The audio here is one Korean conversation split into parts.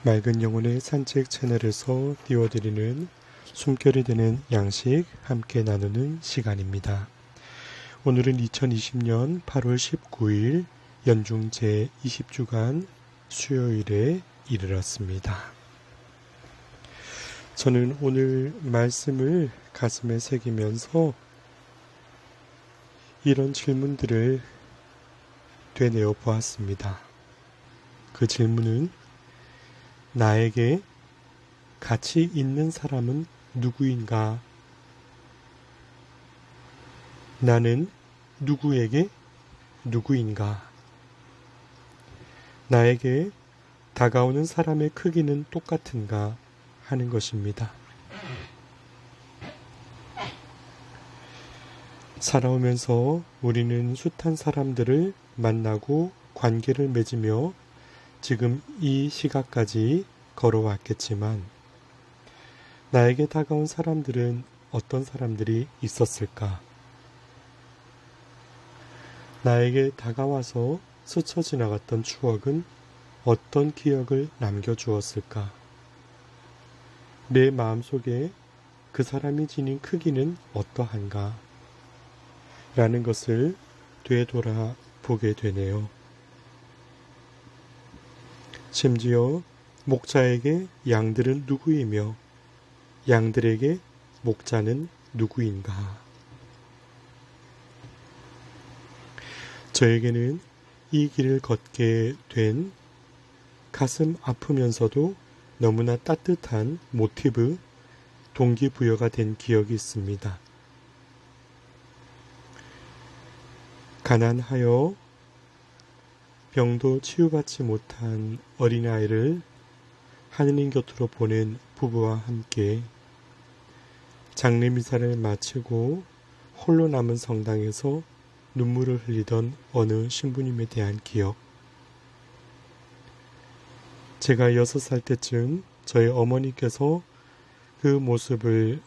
맑은 영혼의 산책 채널에서 띄워드리는 숨결이 되는 양식 함께 나누는 시간입니다. 오늘은 2020년 8월 19일 연중 제20주간 수요일에 이르렀습니다. 저는 오늘 말씀을 가슴에 새기면서 이런 질문들을 되뇌어 보았습니다. 그 질문은 나에게 가치 있는 사람은 누구인가? 나는 누구에게 누구인가? 나에게 다가오는 사람의 크기는 똑같은가 하는 것입니다. 살아오면서 우리는 숱한 사람들을 만나고 관계를 맺으며 지금 이 시각까지 걸어왔겠지만 나에게 다가온 사람들은 어떤 사람들이 있었을까? 나에게 다가와서 스쳐 지나갔던 추억은 어떤 기억을 남겨주었을까? 내 마음속에 그 사람이 지닌 크기는 어떠한가? 라는 것을 되돌아보게 되네요. 심지어 목자에게 양들은 누구이며 양들에게 목자는 누구인가? 저에게는 이 길을 걷게 된 가슴 아프면서도 너무나 따뜻한 모티브, 동기부여가 된 기억이 있습니다. 가난하여 병도 치유받지 못한 어린아이를 하느님 곁으로 보낸 부부와 함께 장례미사를 마치고 홀로 남은 성당에서 눈물을 흘리던 어느 신부님에 대한 기억. 제가 6살 때쯤 저희 어머니께서 그 모습을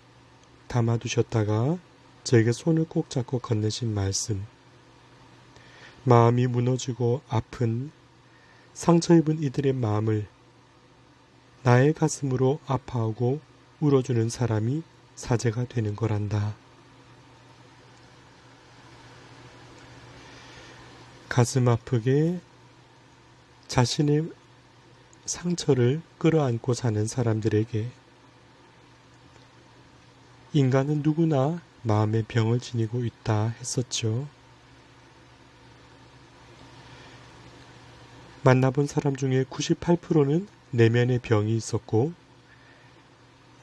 담아두셨다가 저에게 손을 꼭 잡고 건네신 말씀. 마음이 무너지고 아픈 상처 입은 이들의 마음을 나의 가슴으로 아파하고 울어주는 사람이 사제가 되는 거란다. 가슴 아프게 자신의 상처를 끌어안고 사는 사람들에게 인간은 누구나 마음의 병을 지니고 있다 했었죠. 만나본 사람 중에 98%는 내면의 병이 있었고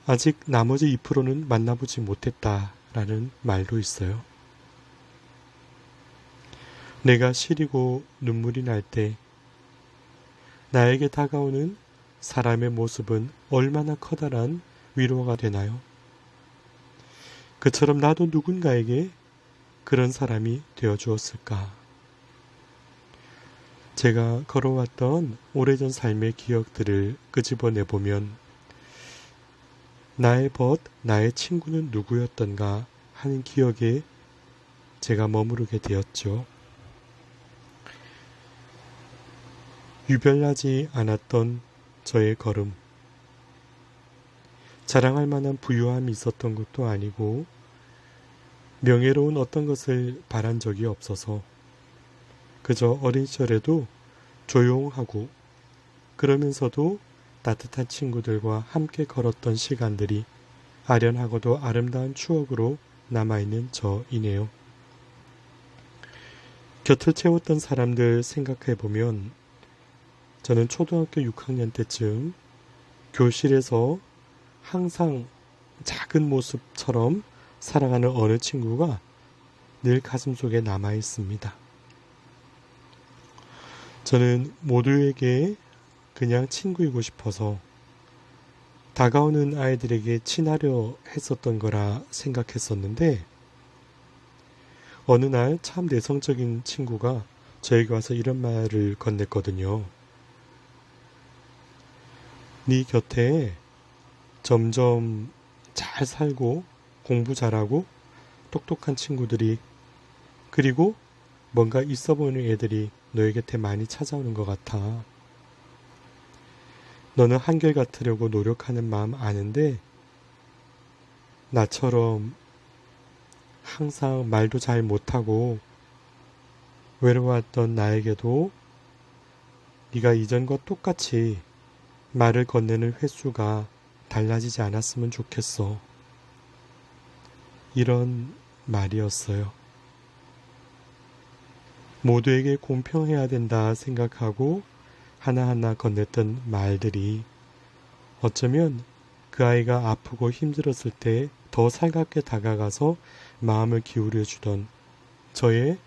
아직 나머지 2%는 만나보지 못했다라는 말도 있어요. 내가 시리고 눈물이 날 때 나에게 다가오는 사람의 모습은 얼마나 커다란 위로가 되나요? 그처럼 나도 누군가에게 그런 사람이 되어주었을까? 제가 걸어왔던 오래전 삶의 기억들을 끄집어내보면 나의 벗, 나의 친구는 누구였던가 하는 기억에 제가 머무르게 되었죠. 유별나지 않았던 저의 걸음. 자랑할 만한 부유함이 있었던 것도 아니고 명예로운 어떤 것을 바란 적이 없어서 그저 어린 시절에도 조용하고 그러면서도 따뜻한 친구들과 함께 걸었던 시간들이 아련하고도 아름다운 추억으로 남아있는 저이네요. 곁을 채웠던 사람들 생각해보면 저는 초등학교 6학년 때쯤 교실에서 항상 작은 모습처럼 살아가는 어느 친구가 늘 가슴속에 남아있습니다. 저는 모두에게 그냥 친구이고 싶어서 다가오는 아이들에게 친하려 했었던 거라 생각했었는데 어느 날 참 내성적인 친구가 저에게 와서 이런 말을 건넸거든요. 네 곁에 점점 잘 살고 공부 잘하고 똑똑한 친구들이 그리고 뭔가 있어 보이는 애들이 너의 곁에 많이 찾아오는 것 같아. 너는 한결같으려고 노력하는 마음 아는데 나처럼 항상 말도 잘 못하고 외로웠던 나에게도 네가 이전과 똑같이 말을 건네는 횟수가 달라지지 않았으면 좋겠어. 이런 말이었어요. 모두에게 공평해야 된다 생각하고 하나하나 건넸던 말들이 어쩌면 그 아이가 아프고 힘들었을 때 더 살갑게 다가가서 마음을 기울여 주던 저의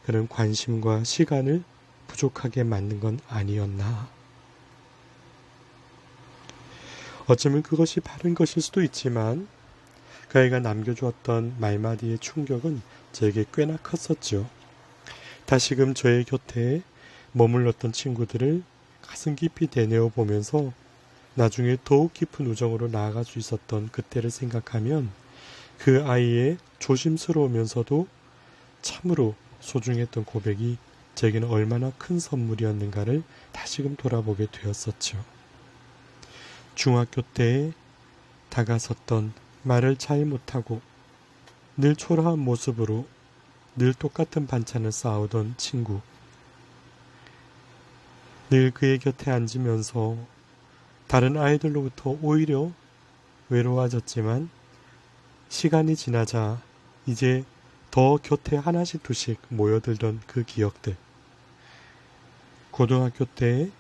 그런 관심과 시간을 부족하게 만든 건 아니었나. 어쩌면 그것이 바른 것일 수도 있지만 그 아이가 남겨주었던 말마디의 충격은 저에게 꽤나 컸었죠. 다시금 저의 곁에 머물렀던 친구들을 가슴 깊이 되뇌어 보면서 나중에 더욱 깊은 우정으로 나아갈 수 있었던 그때를 생각하면 그 아이의 조심스러우면서도 참으로 소중했던 고백이 제게는 얼마나 큰 선물이었는가를 다시금 돌아보게 되었었죠. 중학교 때에 다가섰던 말을 잘 못하고 늘 초라한 모습으로 늘 똑같은 반찬을 싸우던 친구. 늘 그의 곁에 앉으면서 다른 아이들로부터 오히려 외로워졌지만 시간이 지나자 이제 더 곁에 하나씩 두씩 모여들던 그 기억들. 고등학교 때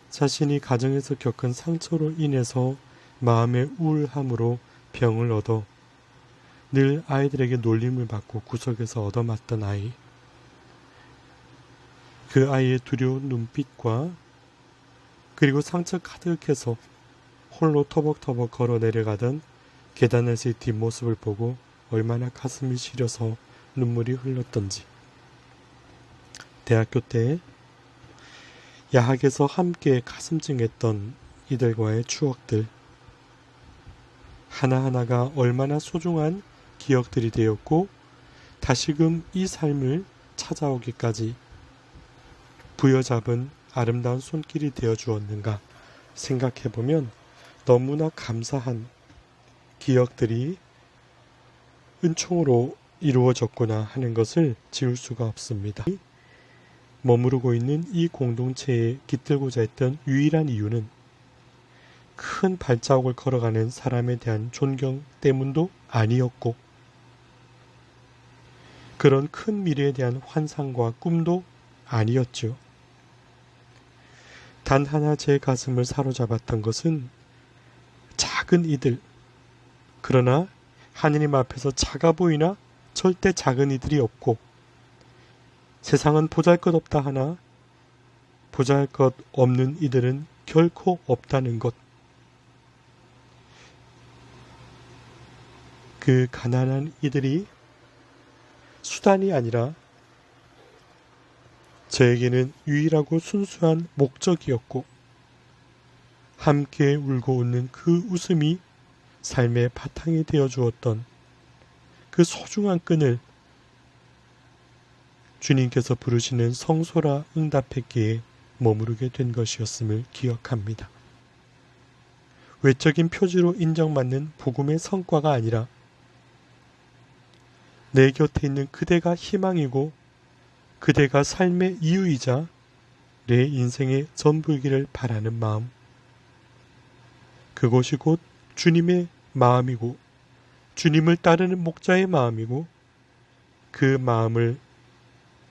자신이 가정에서 겪은 상처로 인해서 마음의 우울함으로 병을 얻어 늘 아이들에게 놀림을 받고 구석에서 얻어맞던 아이. 그 아이의 두려운 눈빛과 그리고 상처 가득해서 홀로 터벅터벅 걸어 내려가던 계단에서의 뒷모습을 보고 얼마나 가슴이 시려서 눈물이 흘렀던지. 대학교 때 야학에서 함께 가슴 찡했던 이들과의 추억들. 하나하나가 얼마나 소중한 기억들이 되었고 다시금 이 삶을 찾아오기까지 부여잡은 아름다운 손길이 되어 주었는가 생각해보면 너무나 감사한 기억들이 은총으로 이루어졌구나 하는 것을 지울 수가 없습니다. 머무르고 있는 이 공동체에 깃들고자 했던 유일한 이유는 큰 발자국을 걸어가는 사람에 대한 존경 때문도 아니었고 그런 큰 미래에 대한 환상과 꿈도 아니었죠. 단 하나 제 가슴을 사로잡았던 것은 작은 이들, 그러나 하느님 앞에서 작아 보이나 절대 작은 이들이 없고 세상은 보잘것없다 하나 보잘것없는 이들은 결코 없다는 것. 그 가난한 이들이 수단이 아니라 저에게는 유일하고 순수한 목적이었고 함께 울고 웃는 그 웃음이 삶의 바탕이 되어 주었던 그 소중한 끈을 주님께서 부르시는 성소라 응답했기에 머무르게 된 것이었음을 기억합니다. 외적인 표지로 인정받는 복음의 성과가 아니라 내 곁에 있는 그대가 희망이고 그대가 삶의 이유이자 내 인생의 전부이기를 바라는 마음. 그것이 곧 주님의 마음이고 주님을 따르는 목자의 마음이고 그 마음을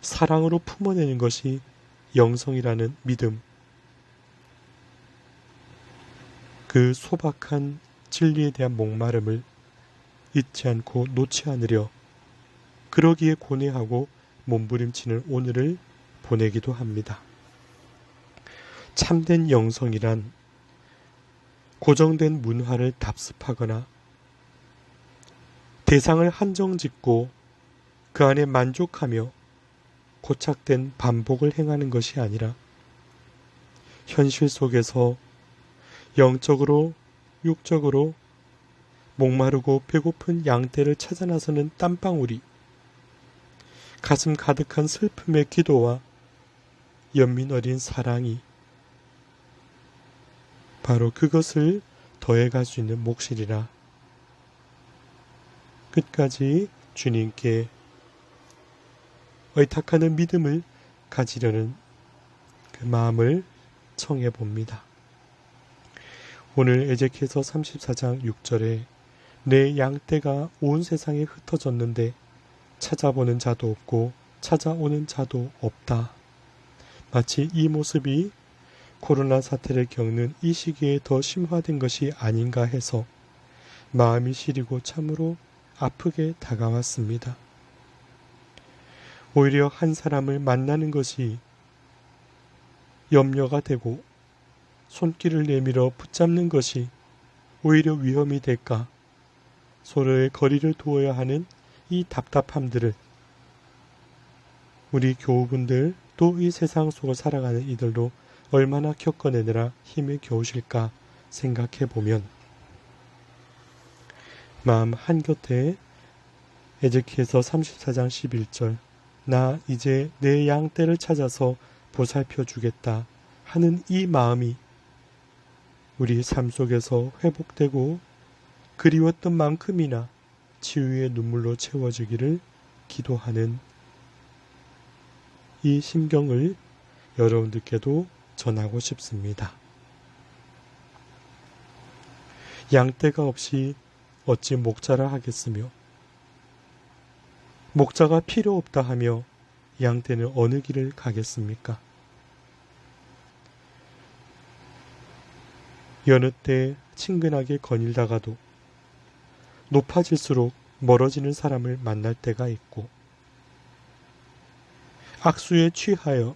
사랑으로 품어내는 것이 영성이라는 믿음. 그 소박한 진리에 대한 목마름을 잊지 않고 놓지 않으려 그러기에 고뇌하고 몸부림치는 오늘을 보내기도 합니다. 참된 영성이란 고정된 문화를 답습하거나 대상을 한정짓고 그 안에 만족하며 고착된 반복을 행하는 것이 아니라 현실 속에서 영적으로 육적으로 목마르고 배고픈 양떼를 찾아 나서는 땀방울이 가슴 가득한 슬픔의 기도와 연민 어린 사랑이 바로 그것을 더해갈 수 있는 몫이리라. 끝까지 주님께 의탁하는 믿음을 가지려는 그 마음을 청해 봅니다. 오늘 에제키엘서 34장 6절에 내 양떼가 온 세상에 흩어졌는데 찾아보는 자도 없고 찾아오는 자도 없다. 마치 이 모습이 코로나 사태를 겪는 이 시기에 더 심화된 것이 아닌가 해서 마음이 시리고 참으로 아프게 다가왔습니다. 오히려 한 사람을 만나는 것이 염려가 되고 손길을 내밀어 붙잡는 것이 오히려 위험이 될까, 서로의 거리를 두어야 하는 이 답답함들을 우리 교우분들 또 이 세상 속을 살아가는 이들도 얼마나 겪어내느라 힘을 겨우실까 생각해 보면 마음 한곁에 에제키엘서 34장 11절 나 이제 내 양떼를 찾아서 보살펴 주겠다 하는 이 마음이 우리 삶 속에서 회복되고 그리웠던 만큼이나 치유의 눈물로 채워지기를 기도하는 이 심경을 여러분들께도 전하고 싶습니다. 양떼가 없이 어찌 목자라 하겠으며 목자가 필요 없다 하며 양떼는 어느 길을 가겠습니까? 여느 때 친근하게 거닐다가도 높아질수록 멀어지는 사람을 만날 때가 있고 악수에 취하여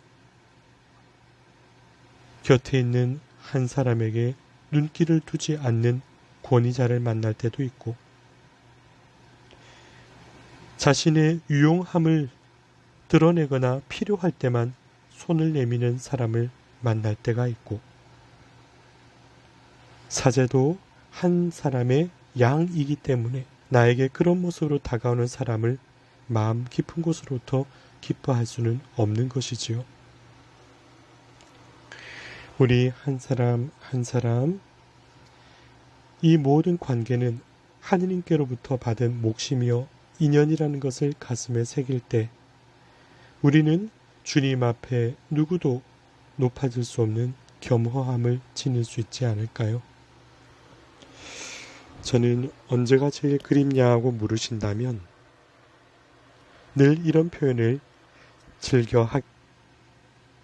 곁에 있는 한 사람에게 눈길을 두지 않는 권위자를 만날 때도 있고 자신의 유용함을 드러내거나 필요할 때만 손을 내미는 사람을 만날 때가 있고 사제도 한 사람의 양이기 때문에 나에게 그런 모습으로 다가오는 사람을 마음 깊은 곳으로부터 기뻐할 수는 없는 것이지요. 우리 한 사람 한 사람 이 모든 관계는 하느님께로부터 받은 몫이며 인연이라는 것을 가슴에 새길 때 우리는 주님 앞에 누구도 높아질 수 없는 겸허함을 지닐 수 있지 않을까요? 저는 언제가 제일 그립냐고 물으신다면 늘 이런 표현을 즐겨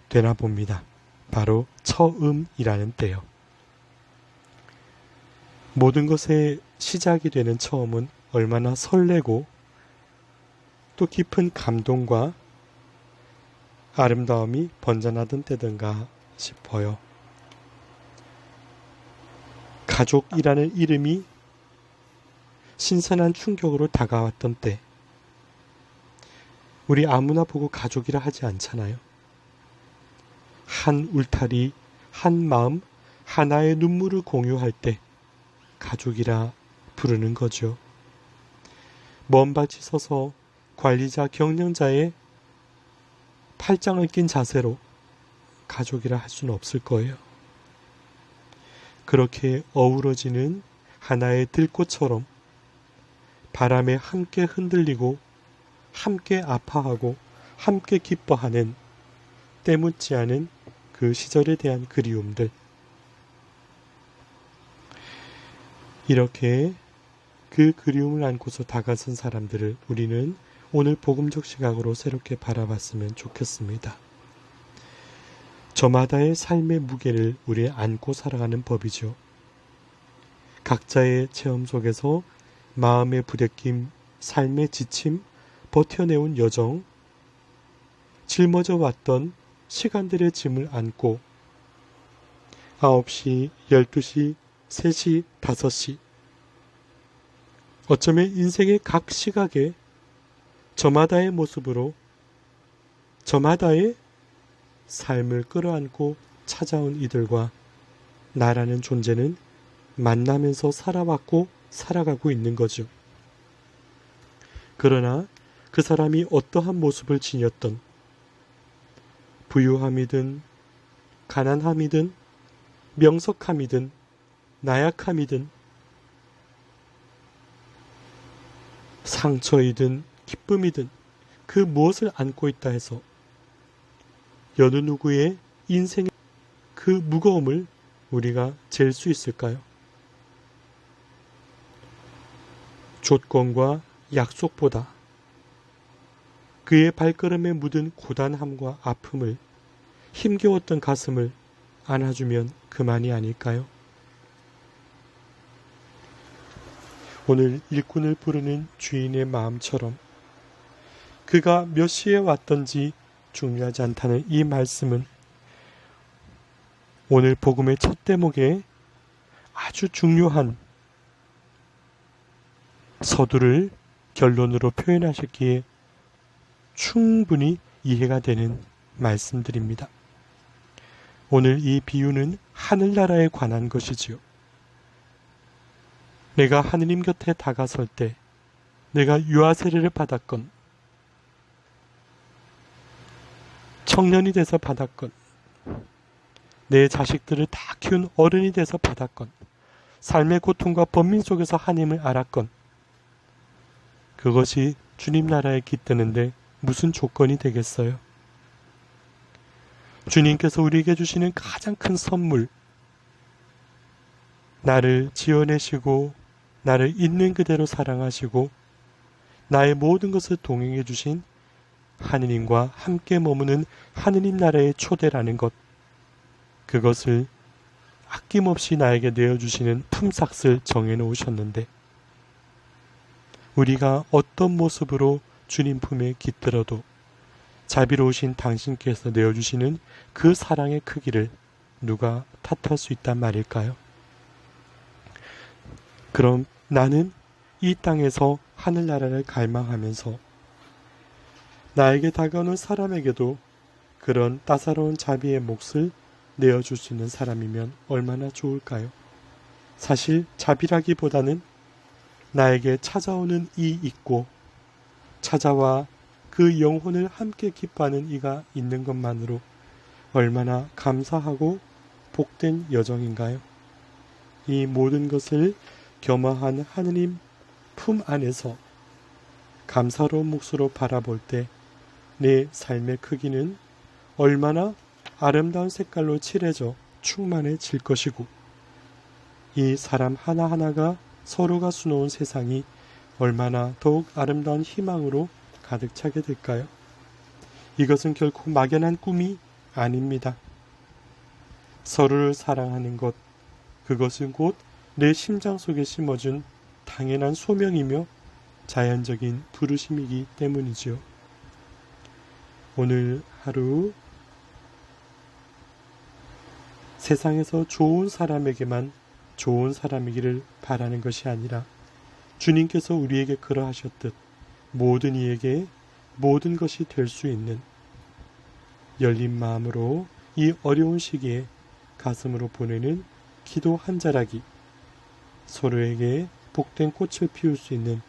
되나 봅니다. 바로 처음이라는 때요. 모든 것의 시작이 되는 처음은 얼마나 설레고 또 깊은 감동과 아름다움이 번져나던 때든가 싶어요. 가족이라는 이름이 신선한 충격으로 다가왔던 때 우리 아무나 보고 가족이라 하지 않잖아요. 한 울타리, 한 마음, 하나의 눈물을 공유할 때 가족이라 부르는 거죠. 먼 밭이 서서 관리자 경영자의 팔짱을 낀 자세로 가족이라 할 수는 없을 거예요. 그렇게 어우러지는 하나의 들꽃처럼 바람에 함께 흔들리고 함께 아파하고 함께 기뻐하는 때묻지 않은 그 시절에 대한 그리움들, 이렇게 그 그리움을 안고서 다가선 사람들을 우리는 오늘 복음적 시각으로 새롭게 바라봤으면 좋겠습니다. 저마다의 삶의 무게를 우리 안고 살아가는 법이죠. 각자의 체험 속에서 마음의 부대낌, 삶의 지침, 버텨내온 여정, 짊어져 왔던 시간들의 짐을 안고 9시, 12시, 3시, 5시 어쩌면 인생의 각 시각에 저마다의 모습으로 저마다의 삶을 끌어안고 찾아온 이들과 나라는 존재는 만나면서 살아왔고 살아가고 있는 거죠. 그러나 그 사람이 어떠한 모습을 지녔던 부유함이든 가난함이든 명석함이든 나약함이든 상처이든 기쁨이든 그 무엇을 안고 있다 해서 여느 누구의 인생의 그 무거움을 우리가 잴 수 있을까요? 조건과 약속보다 그의 발걸음에 묻은 고단함과 아픔을, 힘겨웠던 가슴을 안아주면 그만이 아닐까요? 오늘 일꾼을 부르는 주인의 마음처럼 그가 몇 시에 왔던지 중요하지 않다는 이 말씀은 오늘 복음의 첫 대목에 아주 중요한 서두를 결론으로 표현하셨기에 충분히 이해가 되는 말씀들입니다. 오늘 이 비유는 하늘나라에 관한 것이지요. 내가 하느님 곁에 다가설 때 내가 유아 세례를 받았건 청년이 돼서 받았건 내 자식들을 다 키운 어른이 돼서 받았건 삶의 고통과 번민 속에서 하나님을 알았건 그것이 주님 나라에 깃드는데 무슨 조건이 되겠어요? 주님께서 우리에게 주시는 가장 큰 선물, 나를 지어내시고 나를 있는 그대로 사랑하시고 나의 모든 것을 동행해 주신 하느님과 함께 머무는 하느님 나라의 초대라는 것, 그것을 아낌없이 나에게 내어주시는 품삯을 정해놓으셨는데 우리가 어떤 모습으로 주님 품에 깃들어도 자비로우신 당신께서 내어주시는 그 사랑의 크기를 누가 탓할 수 있단 말일까요? 그럼 나는 이 땅에서 하늘나라를 갈망하면서 나에게 다가오는 사람에게도 그런 따사로운 자비의 몫을 내어줄 수 있는 사람이면 얼마나 좋을까요? 사실 자비라기보다는 나에게 찾아오는 이 있고 찾아와 그 영혼을 함께 기뻐하는 이가 있는 것만으로 얼마나 감사하고 복된 여정인가요? 이 모든 것을 겸허한 하느님 품 안에서 감사로운 몫으로 바라볼 때 내 삶의 크기는 얼마나 아름다운 색깔로 칠해져 충만해질 것이고 이 사람 하나하나가 서로가 수놓은 세상이 얼마나 더욱 아름다운 희망으로 가득 차게 될까요? 이것은 결코 막연한 꿈이 아닙니다. 서로를 사랑하는 것, 그것은 곧 내 심장 속에 심어준 당연한 소명이며 자연적인 부르심이기 때문이죠. 오늘 하루 세상에서 좋은 사람에게만 좋은 사람이기를 바라는 것이 아니라 주님께서 우리에게 그러하셨듯 모든 이에게 모든 것이 될 수 있는 열린 마음으로 이 어려운 시기에 가슴으로 보내는 기도 한 자락이 서로에게 복된 꽃을 피울 수 있는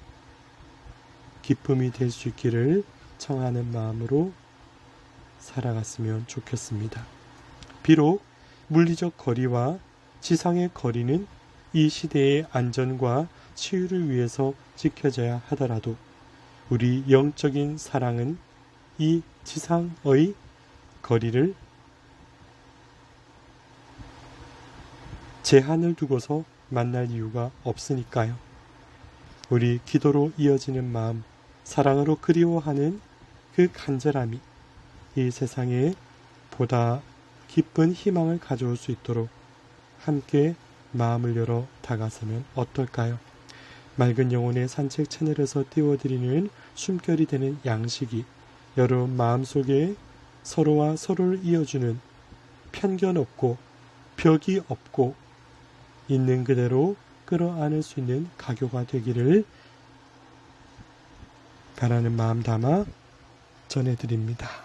기쁨이 될 수 있기를 청하는 마음으로 살아갔으면 좋겠습니다. 비록 물리적 거리와 지상의 거리는 이 시대의 안전과 치유를 위해서 지켜져야 하더라도 우리 영적인 사랑은 이 지상의 거리를 제한을 두고서 만날 이유가 없으니까요. 우리 기도로 이어지는 마음, 사랑으로 그리워하는 그 간절함이 이 세상에 보다 기쁜 희망을 가져올 수 있도록 함께 마음을 열어 다가서면 어떨까요? 맑은 영혼의 산책 채널에서 띄워드리는 숨결이 되는 양식이 여러분 마음속에 서로와 서로를 이어주는 편견 없고 벽이 없고 있는 그대로 끌어안을 수 있는 가교가 되기를 바라는 마음 담아 전해드립니다.